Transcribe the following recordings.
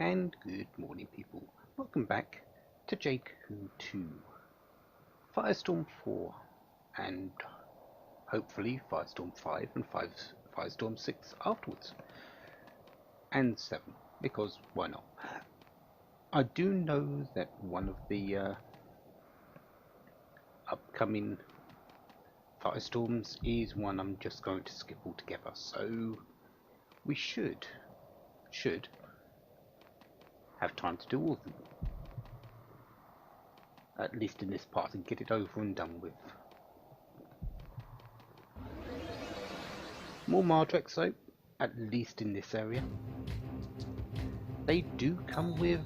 And good morning, people. Welcome back to Jade Cocoon 2, Firestorm 4, and hopefully Firestorm 5 and Firestorm 6 afterwards. And 7, because why not? I do know that one of the upcoming Firestorms is one I'm just going to skip altogether, so we should have time to do all of them. At least in this part, and get it over and done with. More Mardreks though, at least in this area. They do come with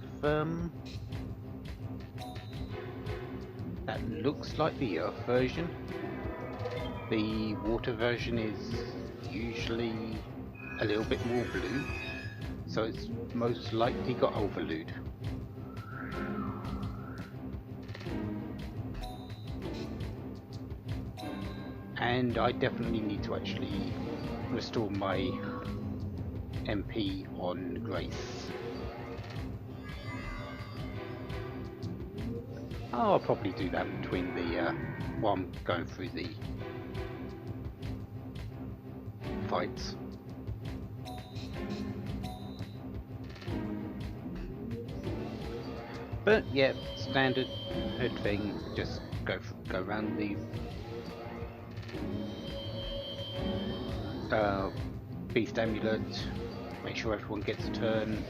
that looks like the Earth version. The water version is usually a little bit more blue, so it's most likely got overload. And I definitely need to actually restore my MP on Grace. I'll probably do that between the while I'm going through the fights. But yeah, standard thing. Just go around the beast amulet. Make sure everyone gets a turn.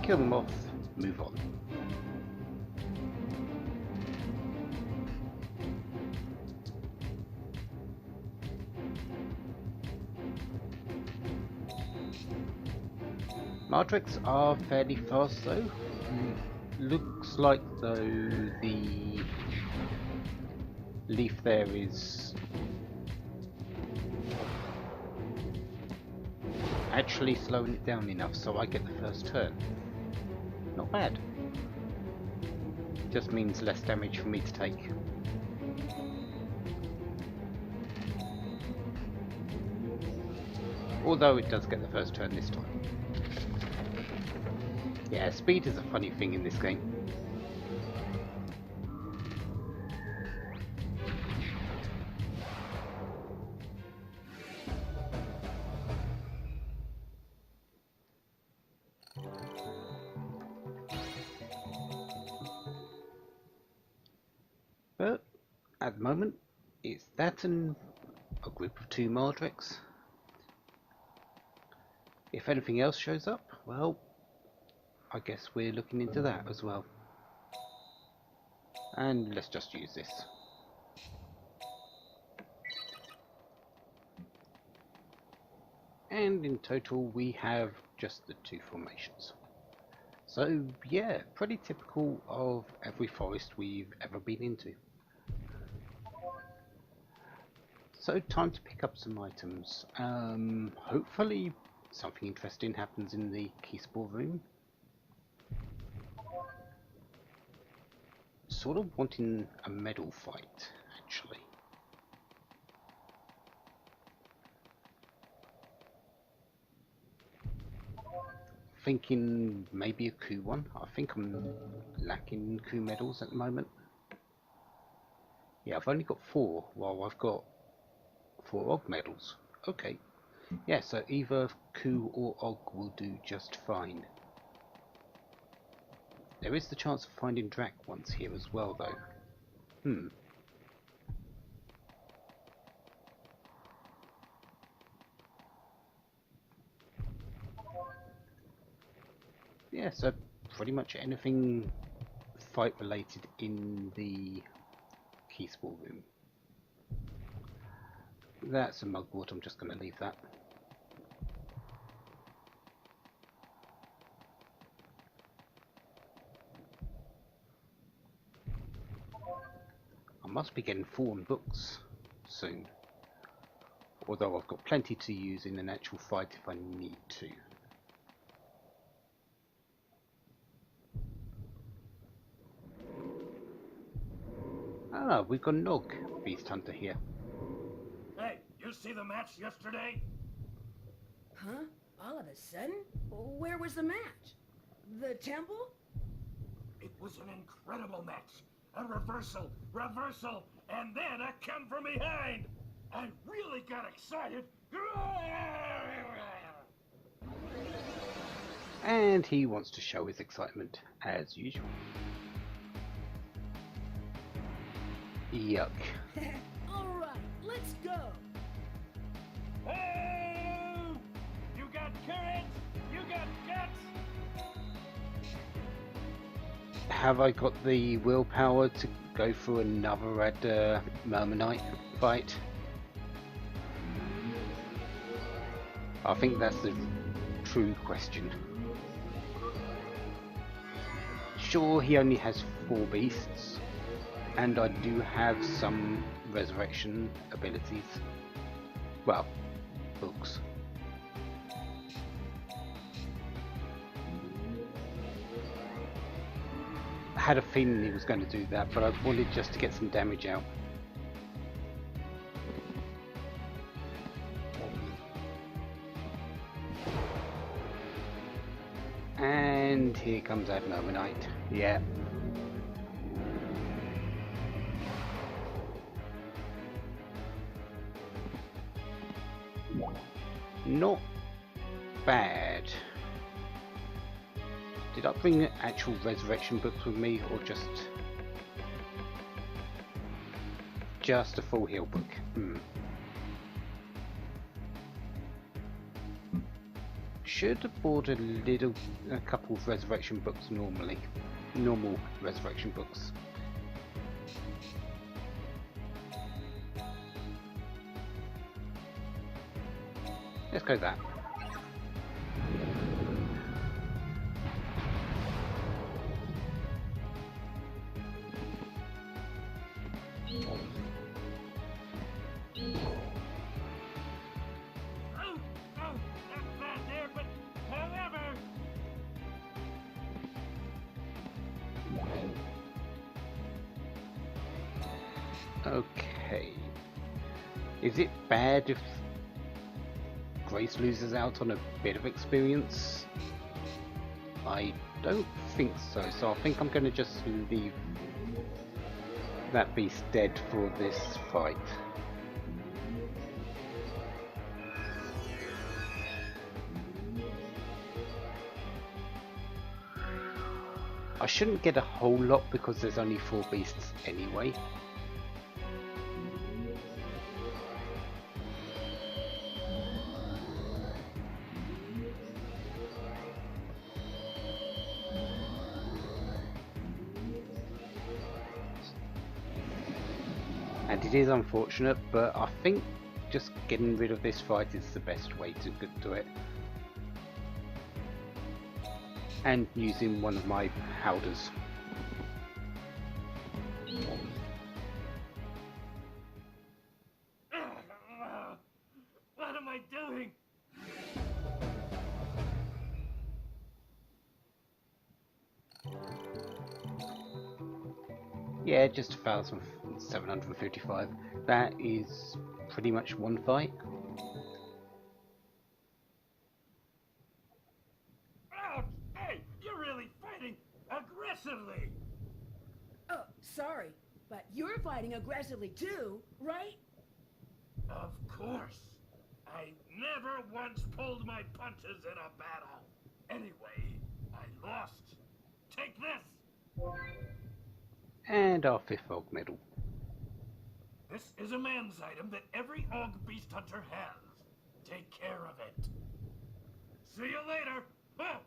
Kill them off. Move on. Mardreks are fairly fast though. Looks like though the leaf there is actually slowing it down enough so I get the first turn. Not bad. Just means less damage for me to take. Although it does get the first turn this time. Yeah, speed is a funny thing in this game. But at the moment, it's that and a group of 2 Mardreks. If anything else shows up, well, I guess we're looking into that as well. And let's just use this. And in total we have just the 2 formations. So yeah, pretty typical of every forest we've ever been into. So time to pick up some items. Hopefully something interesting happens in the Keyspore room. Sort of wanting a medal fight, actually. Thinking maybe a coup one. I think I'm lacking coup medals at the moment. Yeah, I've only got 4, while I've got 4 OG medals. Okay. Yeah, so either coup or OG will do just fine. There is the chance of finding Drac ones here as well, though. Yeah, so pretty much anything fight related in the Keyspore room. That's a mugwort, I'm just going to leave that. I must be getting full on books soon. Although I've got plenty to use in an actual fight if I need to. Ah, we've got Nog, Beast Hunter here. Hey, you see the match yesterday? Huh? All of a sudden? Where was the match? The temple? It was an incredible match. A reversal, and then a come from behind. I really got excited. And he wants to show his excitement, as usual. Yuck. Alright, let's go! Oh! You got courage, you got guts. Have I got the willpower to go through another red Mermanite fight? I think that's the true question. Sure, he only has 4 beasts, and I do have some resurrection abilities. Well, books. I had a feeling he was going to do that, but I wanted just to get some damage out. And here comes that Mermanite. Yeah. Not bad. Did I bring actual resurrection books with me, or just a full heal book? Should have bought a couple of resurrection books normal resurrection books. Let's go that. Okay. Is it bad if Grace loses out on a bit of experience? I don't think so, so I think I'm going to just leave that beast dead for this fight. I shouldn't get a whole lot because there's only 4 beasts anyway. And it is unfortunate, but I think just getting rid of this fight is the best way to do it. And using one of my howders. What am I doing? Yeah, just 1,755. That is pretty much one fight. Ouch! Hey, you're really fighting aggressively. Oh, sorry, but you're fighting aggressively too, right? Of course. I never once pulled my punches in a battle. Anyway, I lost. Take this. And our 5th Og medal. This is a man's item that every Og beast hunter has. Take care of it. See you later. Huh.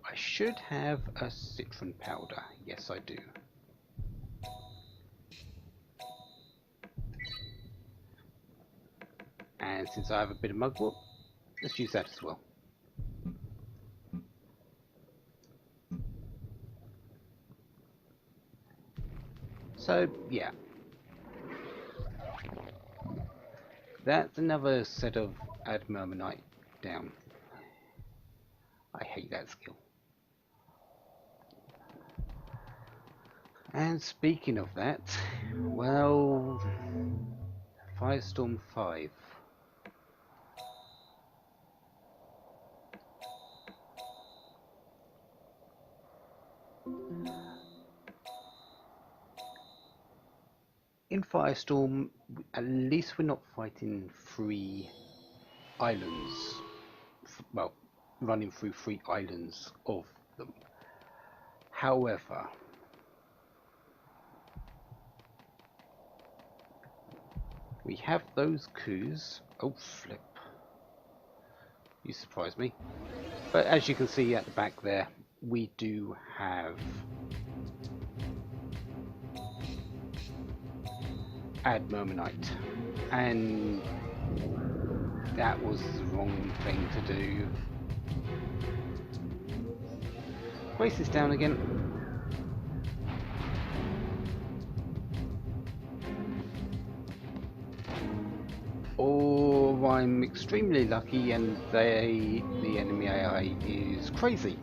I should have a citron powder. Yes, I do. And since I have a bit of mugwort, let's use that as well. So, yeah. That's another set of Add Mermanite down. I hate that skill. And speaking of that, well, Firestorm 5. in Firestorm, at least we're not fighting 3 islands. Well, running through 3 islands of them. However, we have those coups. Oh, flip. You surprised me. But as you can see at the back there, we do have add Mermanite. And that was the wrong thing to do. Grace is down again. Or I'm extremely lucky and the enemy AI is crazy.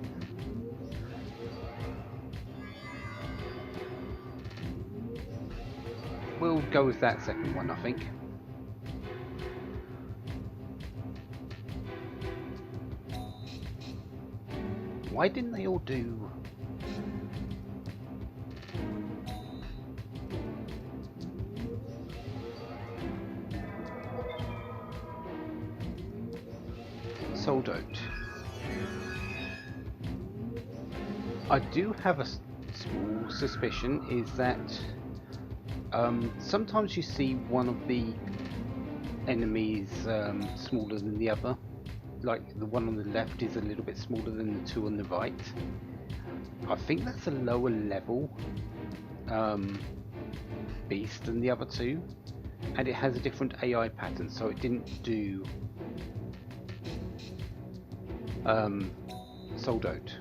We'll go with that second one, I think. Why didn't they all do... Sold out. I do have a small suspicion is that sometimes you see one of the enemies smaller than the other. Like the one on the left is a little bit smaller than the 2 on the right. I think that's a lower level beast than the other 2, and it has a different AI pattern, so it didn't do sold out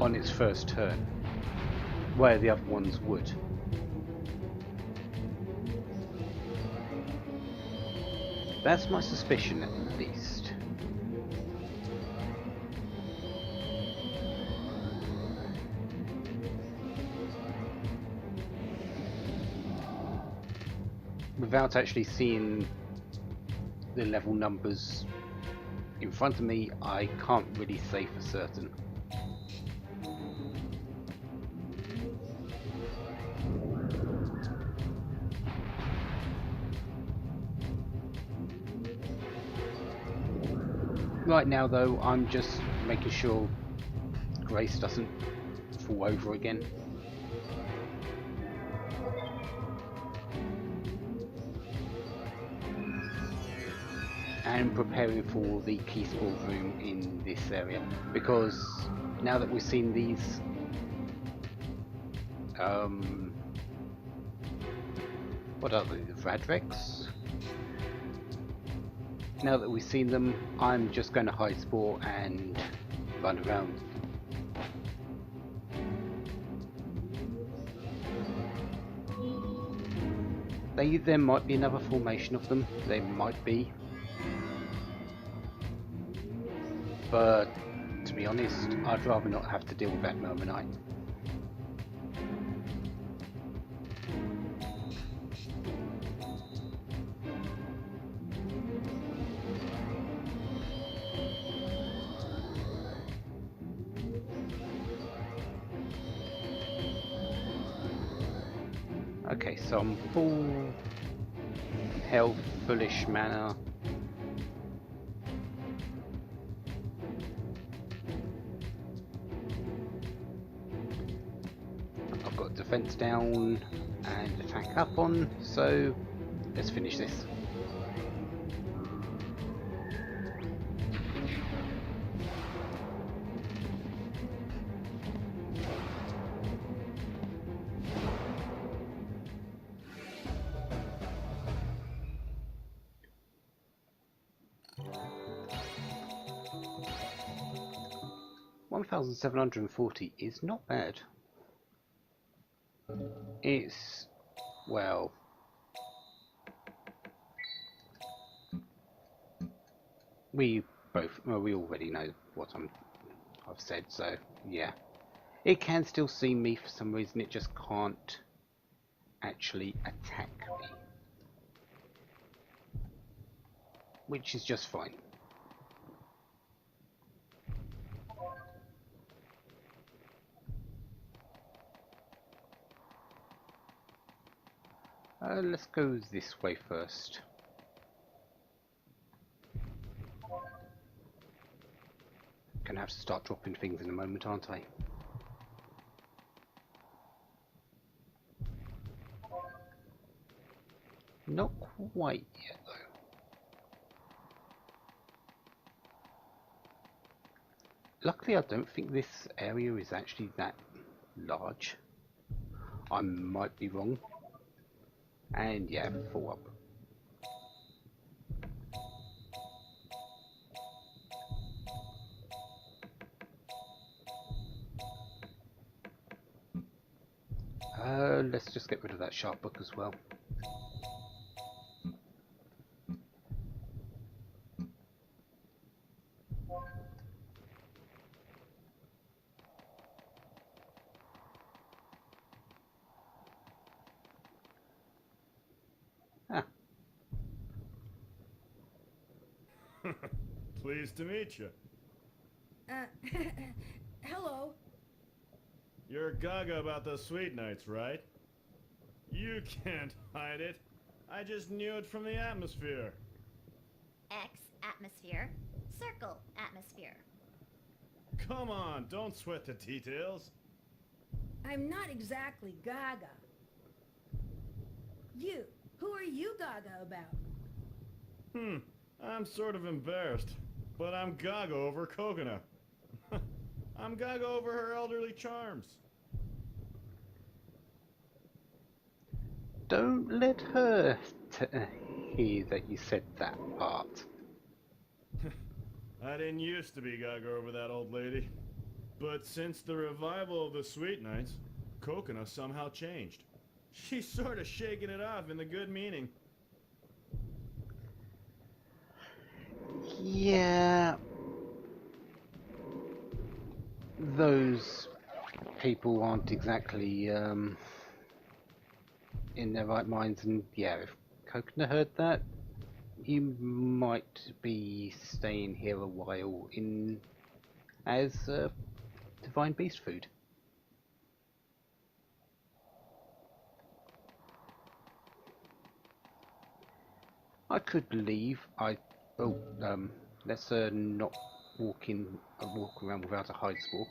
on its first turn, where the other ones would. That's my suspicion at least. Without actually seeing the level numbers in front of me, I can't really say for certain. Right now though, I'm just making sure Grace doesn't fall over again. And preparing for the key spore room in this area, because now that we've seen these what are they, the Radrex? Now that we've seen them, I'm just going to hide spore and run around. There might be another formation of them, there might be. But to be honest, I'd rather not have to deal with that Mermanite. Okay, so I'm full health, bullish mana. I've got defense down and attack up on, so let's finish this. $1,740 is not bad. It's, well, we already know what I've said, so yeah. It can still see me for some reason, it just can't actually attack me, which is just fine. Let's go this way first. Gonna have to start dropping things in a moment, aren't I? Not quite yet, though. Luckily, I don't think this area is actually that large. I might be wrong. And yeah, full up. Let's just get rid of that sharp book as well. Ah, Pleased to meet you. Uh, hello. You're gaga about the sweet nights, right? You can't hide it. I just knew it from the atmosphere. X atmosphere, circle atmosphere. Come on, don't sweat the details. I'm not exactly Gaga. Who are you Gaga about? I'm sort of embarrassed, but I'm gaga over Coconut. I'm gaga over her elderly charms. don't let her hear that you said that part. I didn't used to be gaga over that old lady. But since the revival of the Sweet Nights, Coconut somehow changed. She's sort of shaking it off in the good meaning. Yeah. Those people aren't exactly in their right minds, and yeah, if Coconut heard that, you might be staying here a while in as divine beast food. I could leave. Let's not walk around without a hide spore.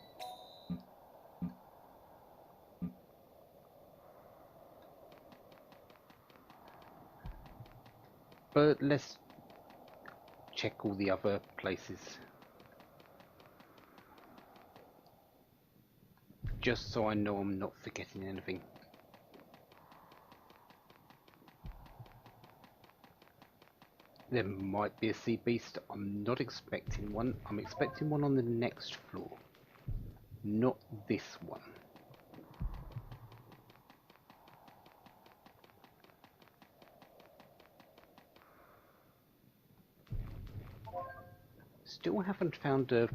But let's check all the other places. Just so I know I'm not forgetting anything. There might be a sea beast. I'm not expecting one. I'm expecting one on the next floor. Not this one. Still haven't found a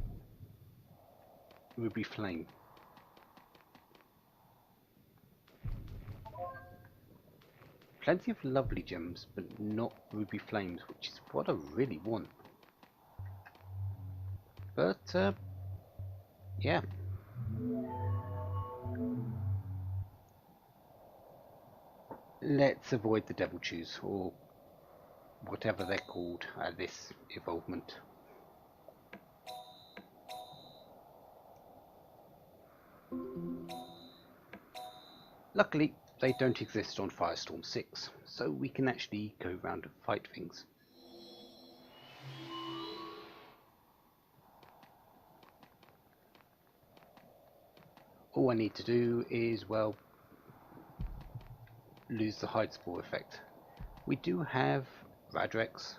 ruby flame. Plenty of lovely gems, but not ruby flames, which is what I really want. But, yeah. Let's avoid the devil chews, or whatever they're called at this evolvement. Luckily, they don't exist on Firestorm 6, so we can actually go around and fight things. All I need to do is, well, lose the hide spore effect. We do have Radrex,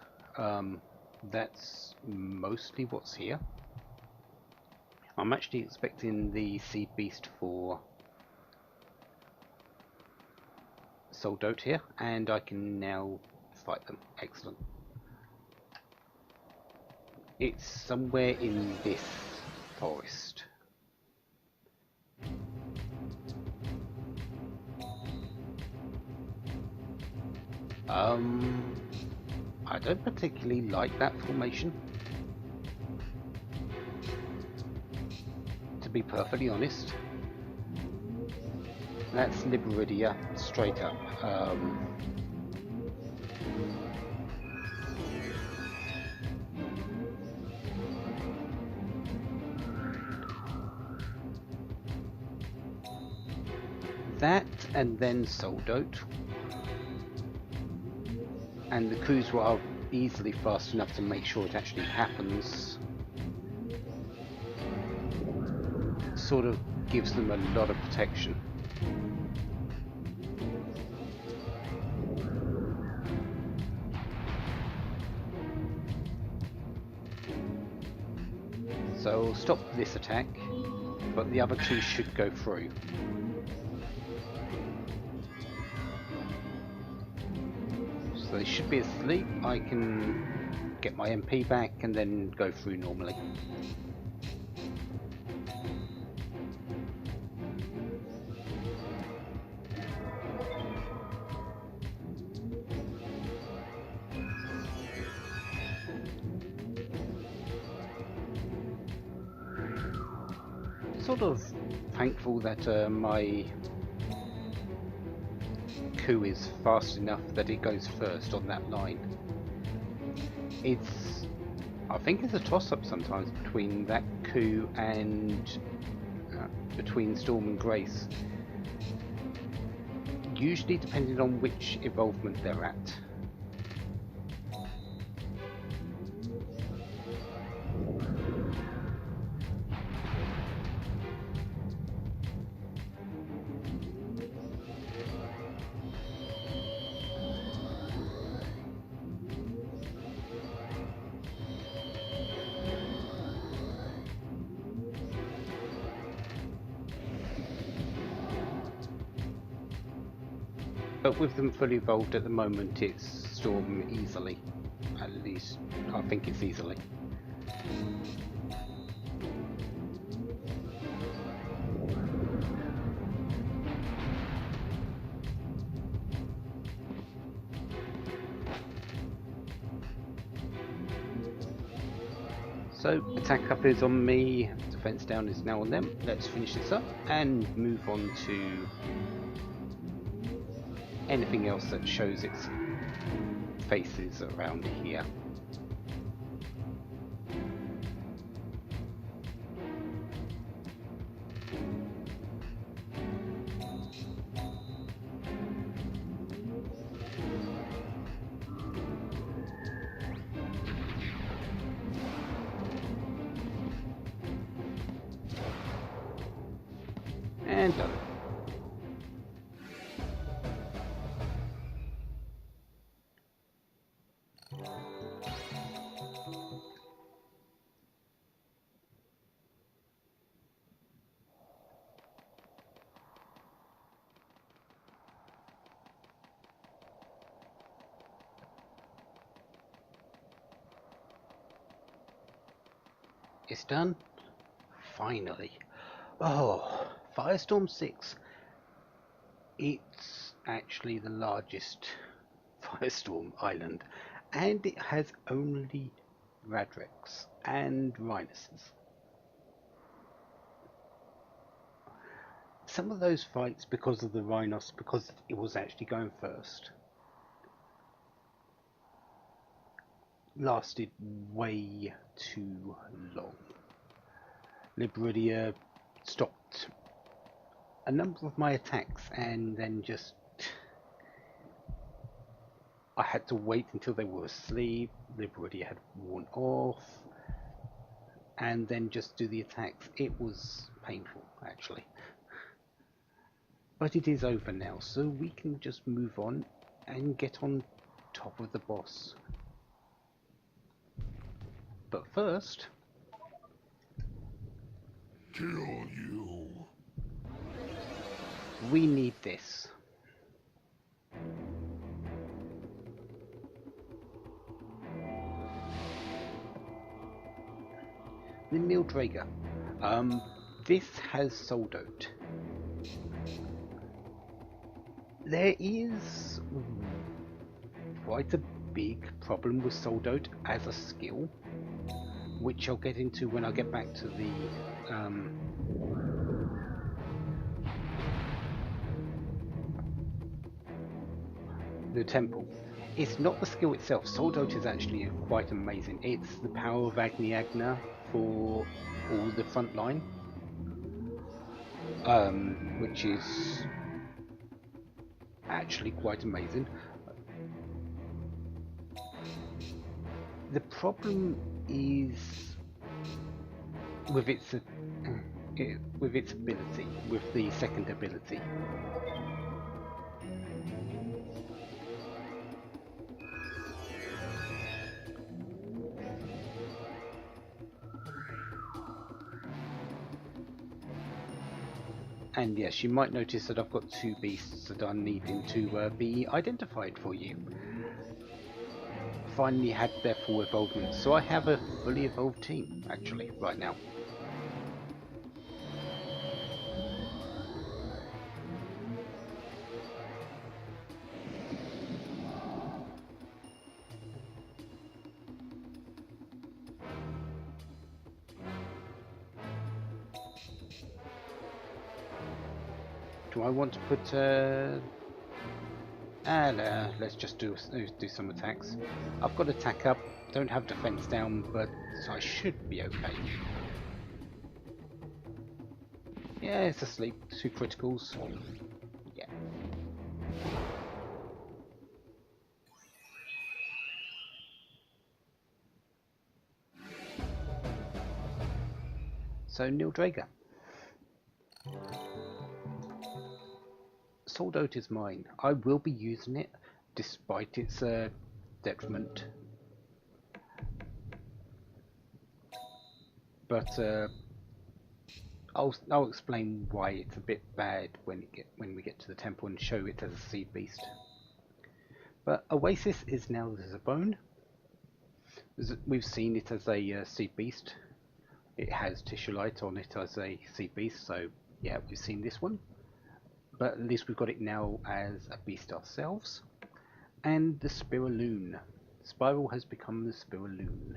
that's mostly what's here. I'm actually expecting the Seed Beast for Soldote here, and I can now fight them. Excellent. It's somewhere in this forest. I don't particularly like that formation, to be perfectly honest. That's Liberidia straight up. That and then Soldote. And the coups are easily fast enough to make sure it actually happens. Sort of gives them a lot of protection. So I'll stop this attack, but the other two should go through. So they should be asleep. I can get my MP back and then go through normally. Sort of thankful that my coup is fast enough that it goes first on that line. I think it's a toss-up sometimes between that coup and between Storm and Grace. Usually depending on which evolvement they're at. But with them fully evolved at the moment, it's Storm easily. At least, I think it's easily. So, attack up is on me, defense down is now on them. Let's finish this up and move on to anything else that shows its faces around here. And done. It's done. Finally. Oh, Firestorm 6. It's actually the largest Firestorm island, and it has only Radrex and Rhinuses. Some of those fights, because of the Rhinos, because it was actually going first, lasted way too long. Liberidia stopped a number of my attacks and then just I had to wait until they were asleep. Liberidia had worn off and then just do the attacks. It was painful actually, but it is over now, so we can just move on and get on top of the boss. But first, Kill you. we need this. The Mildrager. This has Soldote. There is quite a big problem with Soldote as a skill, which I'll get into when I get back to the the temple. It's not the skill itself. Soul Dot is actually quite amazing. It's the power of Agni Agna for all the front line, which is actually quite amazing. The problem is with its ability, with the second ability. And yes, you might notice that I've got two beasts that are needing to be identified for you. Finally had their full evolvement, so I have a fully evolved team, actually, right now. Do I want to put let's just do some attacks. I've got attack up, don't have defense down, but I should be okay. Yeah, it's asleep. 2 criticals. Yeah. So Neil Drager. Soul Dot is mine. I will be using it despite its detriment. But I'll explain why it's a bit bad when we get to the temple and show it as a seed beast. But Oasis is now as a bone. We've seen it as a seed beast. It has Tissulite on it as a seed beast, so yeah, we've seen this one. But at least we've got it now as a beast ourselves. And the Spiraloon. Spiral has become the Spiraloon.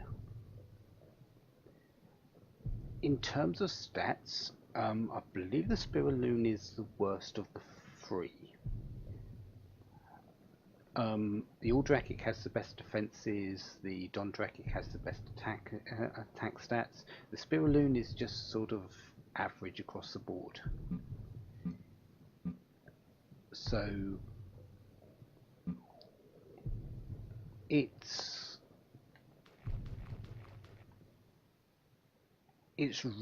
In terms of stats, I believe the Spiraloon is the worst of the 3. The Aldrakic has the best defenses, the Dondrakic has the best attack stats. The Spiraloon is just sort of average across the board. So it's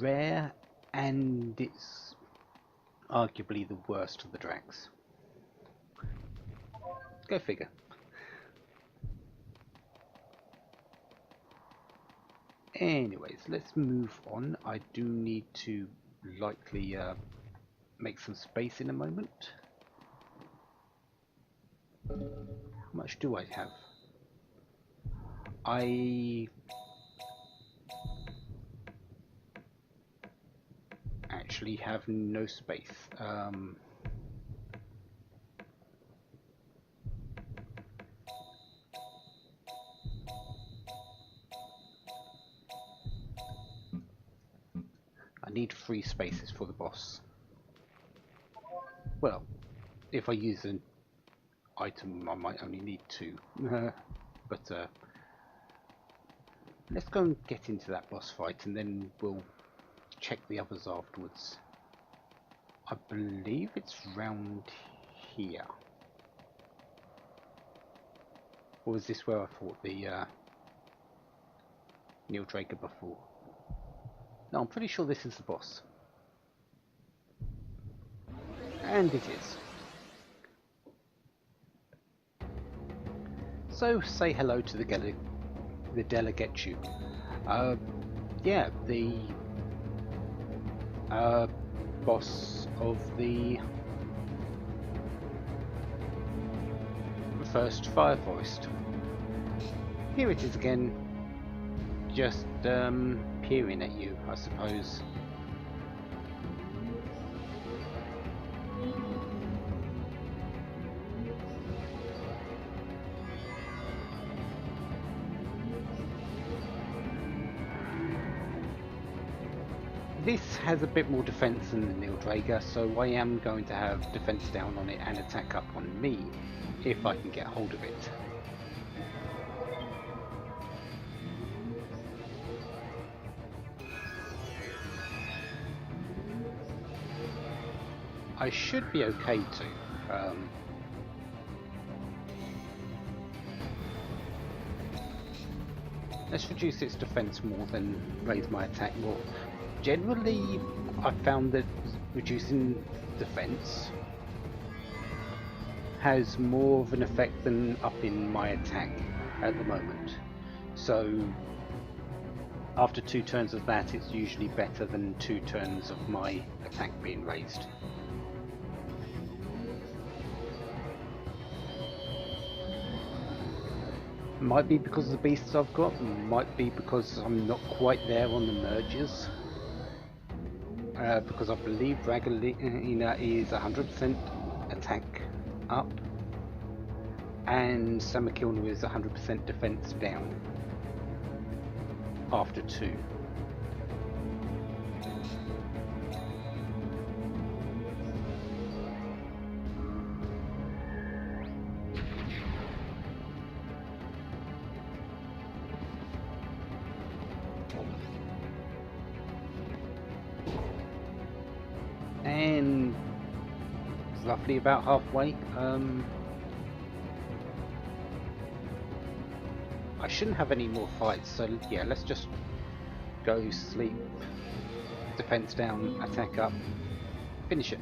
rare, and it's arguably the worst of the Dracs. Go figure. Anyways, let's move on. I do need to likely make some space in a moment. How much do I have? I actually have no space. I need 3 spaces for the boss. Well, if I use an item, I might only need 2. But let's go and get into that boss fight, and then we'll check the others afterwards. I believe it's round here. Or is this where I fought the Neil Draker before? No, I'm pretty sure this is the boss. And it is. So say hello to the Delegatechu. Yeah, the boss of the first Fire Forest. Here it is again, just peering at you, I suppose. This has a bit more defense than the Neil Drager, so I am going to have defense down on it and attack up on me. if I can get hold of it. I should be okay to. Let's reduce its defense more than raise my attack more. Generally, I've found that reducing defense has more of an effect than upping my attack at the moment. So after 2 turns of that, it's usually better than 2 turns of my attack being raised. Might be because of the beasts I've got, might be because I'm not quite there on the mergers. Because I believe Dragalina is 100% attack up, and Samakilna is 100% defense down after 2. And roughly about halfway. I shouldn't have any more fights, so yeah, let's just go sleep, defense down, attack up, finish it.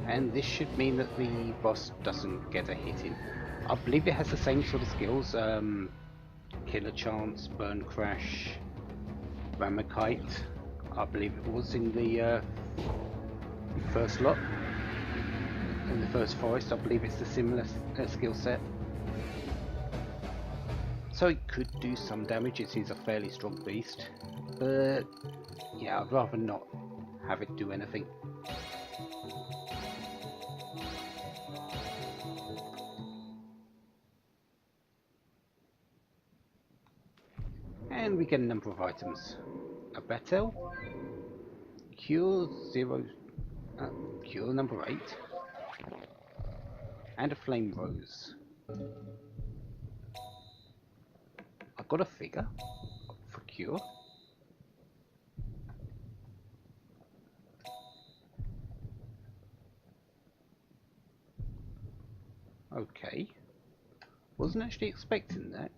And this should mean that the boss doesn't get a hit in. I believe it has the same sort of skills, Killer Chance, Burn Crash, Ramakite. I believe it was in the first lot, in the first forest. I believe it's a similar skill set. So it could do some damage. It is a fairly strong beast, but yeah, I'd rather not have it do anything. And we get a number of items. A Battle, Cure Cure number 8, and a Flame Rose. I've got a figure for Cure. Okay. Wasn't actually expecting that.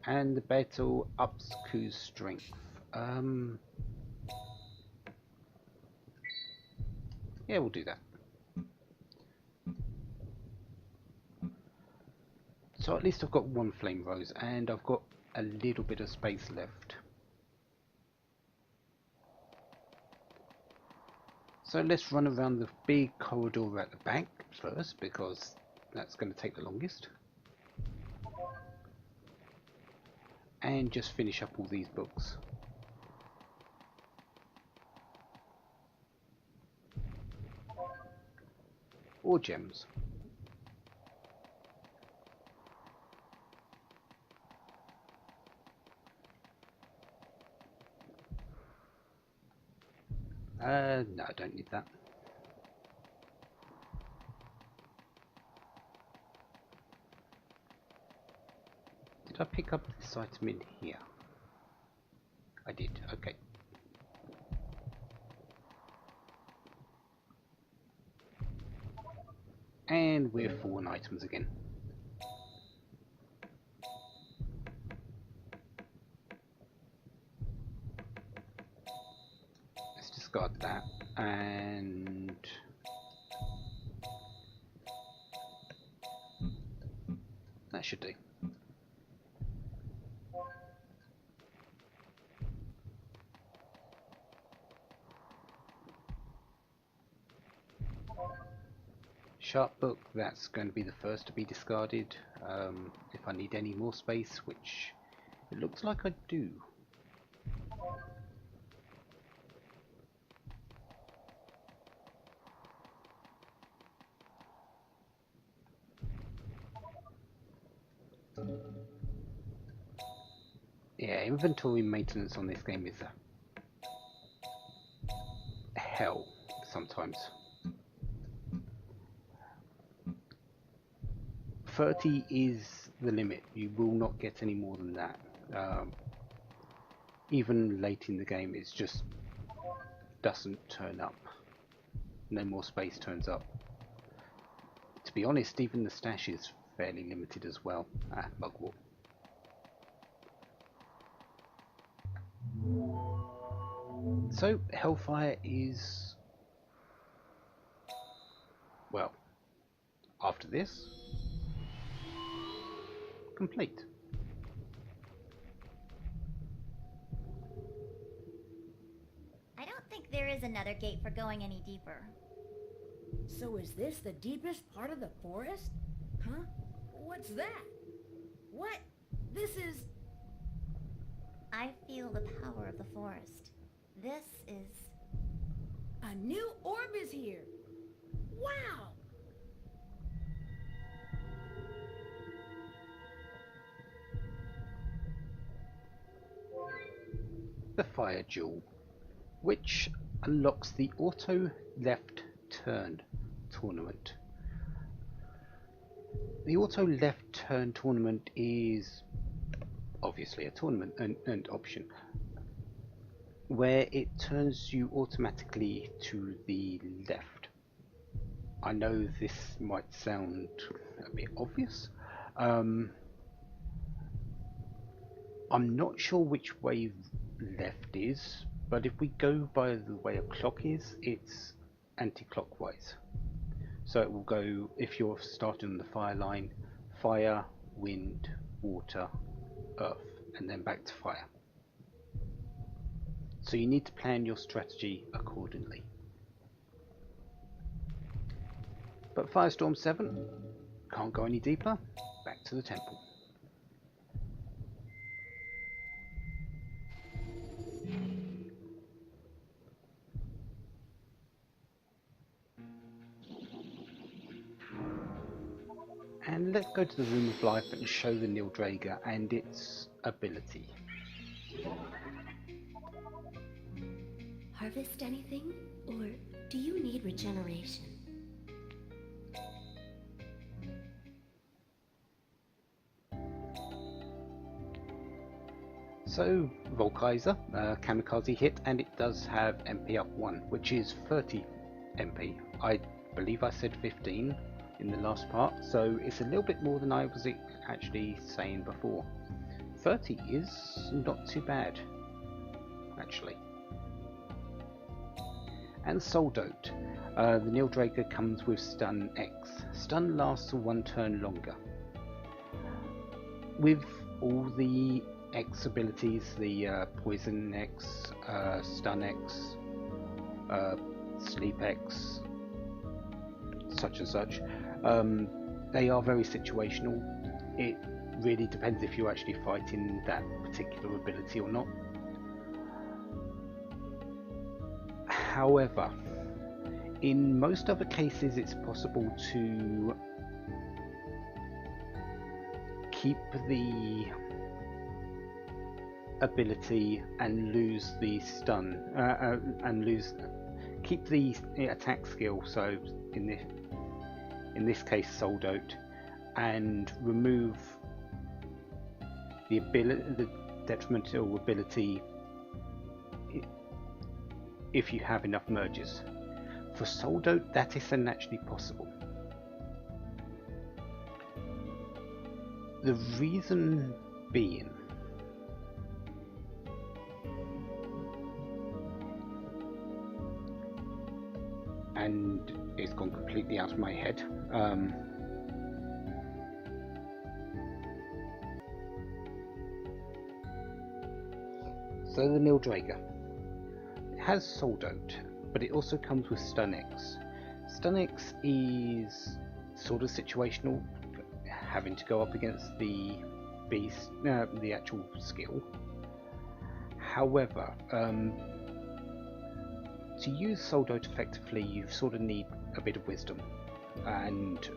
And the battle ups Ku's strength. Yeah, we'll do that. So at least I've got 1 Flame Rose, and I've got a little bit of space left. So let's run around the big corridor at the back first, because that's going to take the longest. And just finish up all these books. Or gems. No, I don't need that. Did I pick up this item in here? I did, okay. And we're full on items again. Let's discard that, and should do. Sharp book, that's going to be the first to be discarded. If I need any more space, which it looks like I do. Yeah, inventory maintenance on this game is a hell sometimes. 30 is the limit. You will not get any more than that. Even late in the game, it just doesn't turn up. No more space turns up. To be honest, even the stash is fairly limited as well at Mugwort. So, Hellfire is, well, after this, complete. I don't think there is another gate for going any deeper. So is this the deepest part of the forest? Huh? What's that? What? This is... I feel the power of the forest. This is... A new orb is here! Wow! The Fire Jewel, which unlocks the auto left turn tournament. The auto left turn tournament is obviously a tournament and option where it turns you automatically to the left. I know this might sound a bit obvious. I'm not sure which way left is, but if we go by the way a clock is, it's anti-clockwise. So it will go, if you're starting on the fire line, fire, wind, water, earth, and then back to fire. So you need to plan your strategy accordingly. But Firestorm 7 can't go any deeper. Back to the temple. And let's go to the Room of Life and show the Nildrager and its ability. Harvest anything? Or do you need regeneration? So, Volkaiser, kamikaze hit, and it does have MP up 1, which is 30 MP. I believe I said 15 in the last part, so it's a little bit more than I was actually saying before. 30 is not too bad, actually. And Soul Dote. The Nildrager comes with Stun X. Stun lasts 1 turn longer. With all the X abilities, the Poison X, Stun X, Sleep X, such and such, they are very situational. It really depends if you're actually fighting that particular ability or not. However, in most other cases it's possible to keep the ability and lose the stun keep the attack skill, so in this case Soul Dote, and remove the detrimental ability if you have enough merges. For Soul Dote, that isn't actually possible. The reason being, and it's gone completely out of my head, So the Mildrager. It has Soldote, but it also comes with Stun X. Stun X is sort of situational, having to go up against the beast, the actual skill. However, to use Soldote effectively, you sort of need a bit of wisdom, and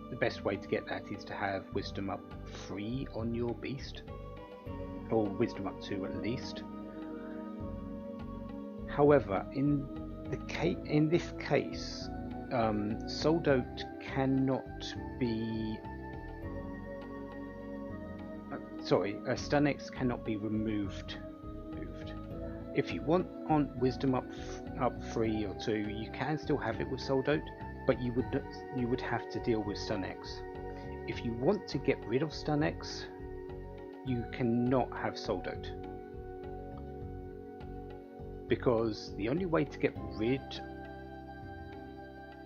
the best way to get that is to have wisdom up 3 on your beast, or wisdom up 2 at least. However, in this case, Soldote cannot be. Stun X cannot be removed. If you want on wisdom up 3 or 2, you can still have it with Soldote, but you would have to deal with Stun X. If you want to get rid of Stun X, you cannot have Soldote, because the only way to get rid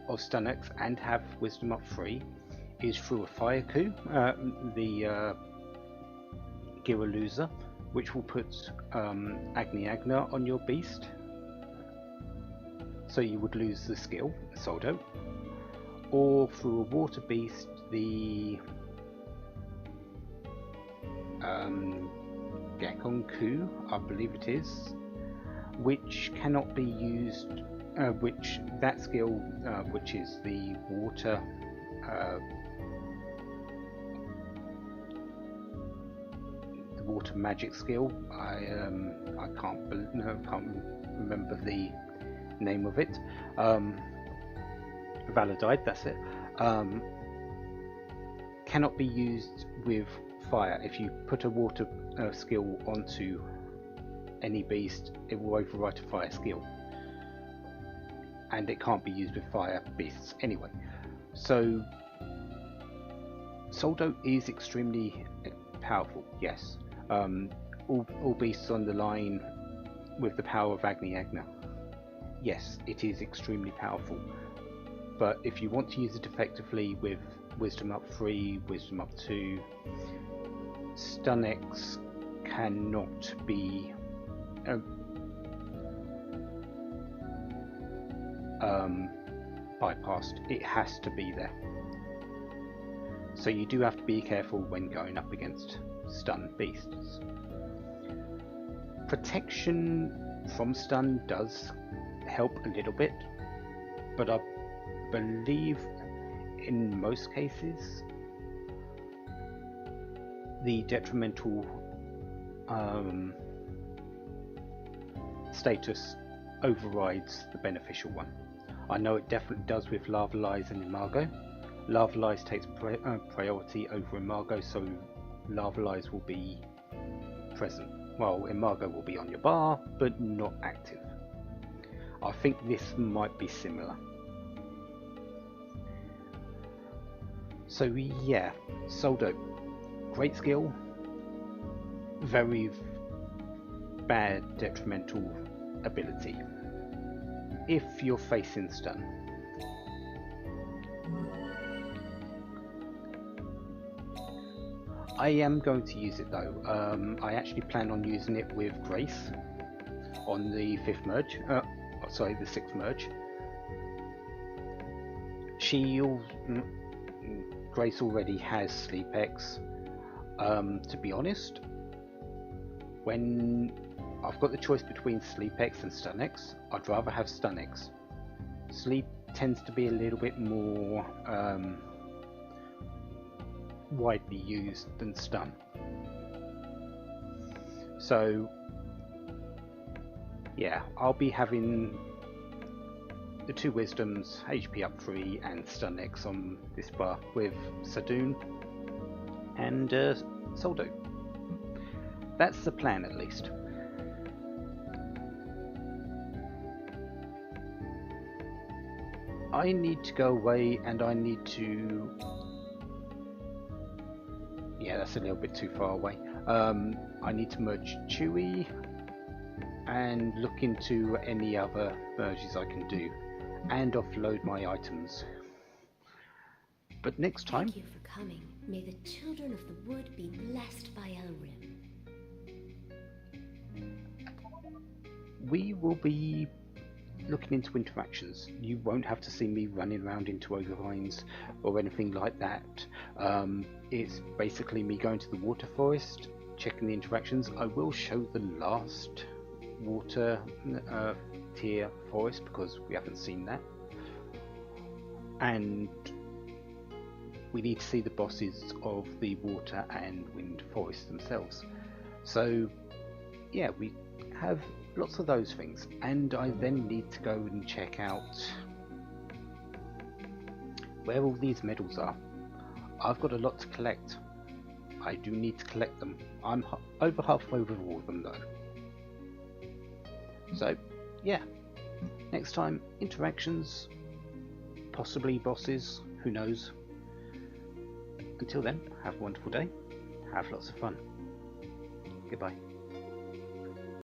of Stun X and have wisdom up 3 is through a fire coup, the Loser, which will put Agni Agna on your beast, so you would lose the skill Soldote, or through a water beast, the Gekon-ku, I believe it is, which cannot be used, which is the water magic skill. I can't remember the name of it. Validide, that's it. Cannot be used with fire. If you put a water skill onto any beast, it will overwrite a fire skill, and it can't be used with fire beasts anyway. So Soldote is extremely powerful, yes. All beasts on the line with the power of Agni Agna, yes, it is extremely powerful. But if you want to use it effectively with wisdom up 3, wisdom up 2, Stun X cannot be bypassed. It has to be there. So you do have to be careful when going up against stun beasts. Protection from stun does help a little bit, but I believe in most cases the detrimental status overrides the beneficial one. I know it definitely does with Lava Lies and Imago. Lava Lies takes priority over Imago, so Lava Lies will be present. Well, Imago will be on your bar, but not active. I think this might be similar. So yeah, Soldote, great skill, very bad detrimental ability if you're facing stun. I am going to use it though. I actually plan on using it with Grace on the 5th merge. Sorry, the 6th merge. Grace already has Sleep X. To be honest, when I've got the choice between Sleep X and Stun X, I'd rather have Stun X. Sleep tends to be a little bit more widely used than Stun. So yeah, I'll be having the 2 Wisdoms, HP up 3 and Stun X on this bar with Sadoon and Soldote. That's the plan at least. I need to go away and I need to... Yeah, that's a little bit too far away. I need to merge Chewy and look into any other merges I can do and offload my items. But next time... Thank you for coming. May the children of the wood be blessed by Elrim. we will be looking into interactions. You won't have to see me running around into overvines or anything like that. It's basically me going to the water forest, checking the interactions. I will show the last water tier forest because we haven't seen that, and we need to see the bosses of the water and wind forests themselves. So yeah, we have lots of those things, and I then need to go and check out where all these medals are. I've got a lot to collect. I do need to collect them. I'm over halfway with all of them though. So yeah, next time, interactions, possibly bosses, who knows. Until then, have a wonderful day, have lots of fun. Goodbye.